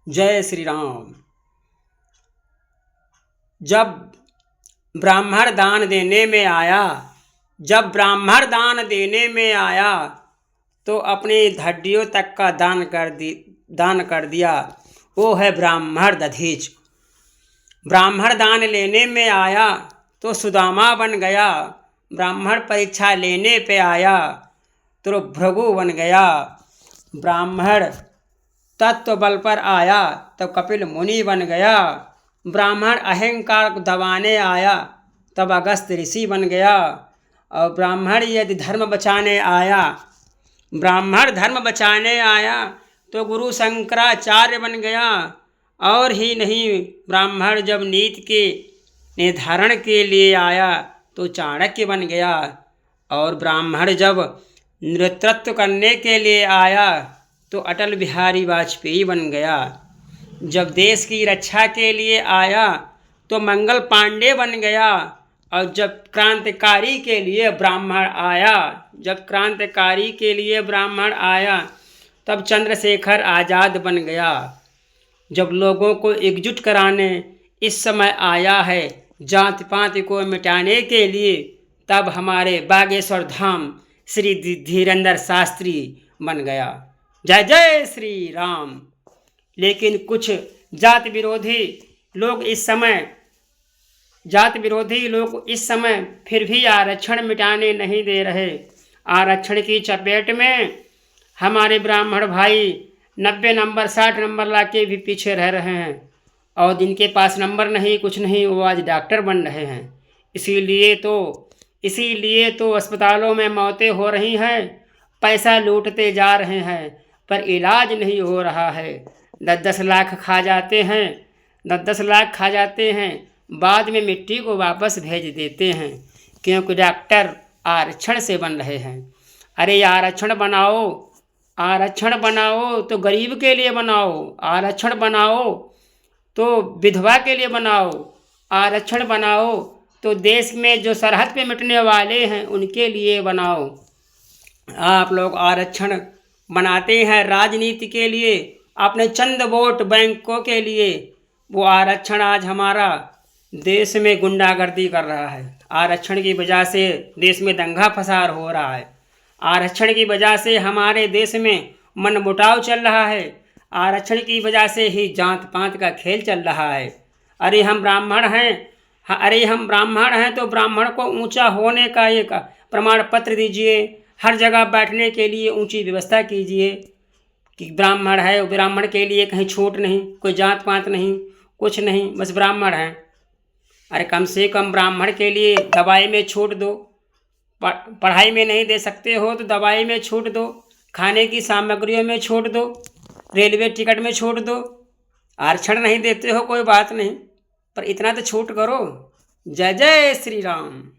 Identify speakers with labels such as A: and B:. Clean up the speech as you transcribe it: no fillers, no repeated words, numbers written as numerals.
A: जय श्री राम। जब ब्राह्मण दान देने में आया, तो अपनी हड्डियों तक का दान कर दिया। वो है ब्राह्मण दधीच। ब्राह्मण दान लेने में आया तो सुदामा बन गया। ब्राह्मण परीक्षा लेने पे आया तो भृगु बन गया। ब्राह्मण तत्व बल पर आया तो कपिल मुनि बन गया। ब्राह्मण अहंकार को दबाने आया तब अगस्त्य ऋषि बन गया। और ब्राह्मण यदि धर्म बचाने आया तो गुरु शंकराचार्य बन गया। और ही नहीं, ब्राह्मण जब नीति के निर्धारण के लिए आया तो चाणक्य बन गया। और ब्राह्मण जब नेतृत्व करने के लिए आया तो अटल बिहारी वाजपेयी बन गया। जब देश की रक्षा के लिए आया तो मंगल पांडे बन गया। और जब क्रांतिकारी के लिए ब्राह्मण आया तब चंद्रशेखर आज़ाद बन गया। जब लोगों को एकजुट कराने इस समय आया है जाति पाति को मिटाने के लिए, तब हमारे बागेश्वर धाम श्री धीरेन्द्र शास्त्री बन गया। जय जय श्री राम। लेकिन कुछ जाति विरोधी लोग इस समय फिर भी आरक्षण मिटाने नहीं दे रहे। आरक्षण की चपेट में हमारे ब्राह्मण भाई 90 नंबर 60 नंबर लाके भी पीछे रह रहे हैं। और जिनके पास नंबर नहीं, कुछ नहीं, वो आज डॉक्टर बन रहे हैं। इसीलिए तो अस्पतालों में मौतें हो रही हैं। पैसा लूटते जा रहे हैं पर इलाज नहीं हो रहा है। 10-10 लाख खा जाते हैं, बाद में मिट्टी को वापस भेज देते हैं, क्योंकि डॉक्टर आरक्षण से बन रहे हैं। अरे आरक्षण बनाओ तो गरीब के लिए बनाओ, आरक्षण बनाओ तो विधवा के लिए बनाओ, आरक्षण बनाओ तो देश में जो सरहद पे मिटने वाले हैं उनके लिए बनाओ। आप लोग आरक्षण बनाते हैं राजनीति के लिए, अपने चंद वोट बैंकों के लिए। वो आरक्षण आज हमारा देश में गुंडागर्दी कर रहा है। आरक्षण की वजह से देश में दंगा फसाद हो रहा है। आरक्षण की वजह से हमारे देश में मनमुटाव चल रहा है। आरक्षण की वजह से ही जात पात का खेल चल रहा है। अरे हम ब्राह्मण हैं तो ब्राह्मण को ऊंचा होने का एक प्रमाण पत्र दीजिए। हर जगह बैठने के लिए ऊंची व्यवस्था कीजिए कि ब्राह्मण है, ब्राह्मण के लिए कहीं छूट नहीं, कोई जात पात नहीं, कुछ नहीं, बस ब्राह्मण हैं। अरे कम से कम ब्राह्मण के लिए दवाई में छूट दो। पढ़ाई में नहीं दे सकते हो तो दवाई में छूट दो, खाने की सामग्रियों में छूट दो, रेलवे टिकट में छूट दो। आरक्षण नहीं देते हो कोई बात नहीं, पर इतना तो छूट करो। जय जय श्री राम।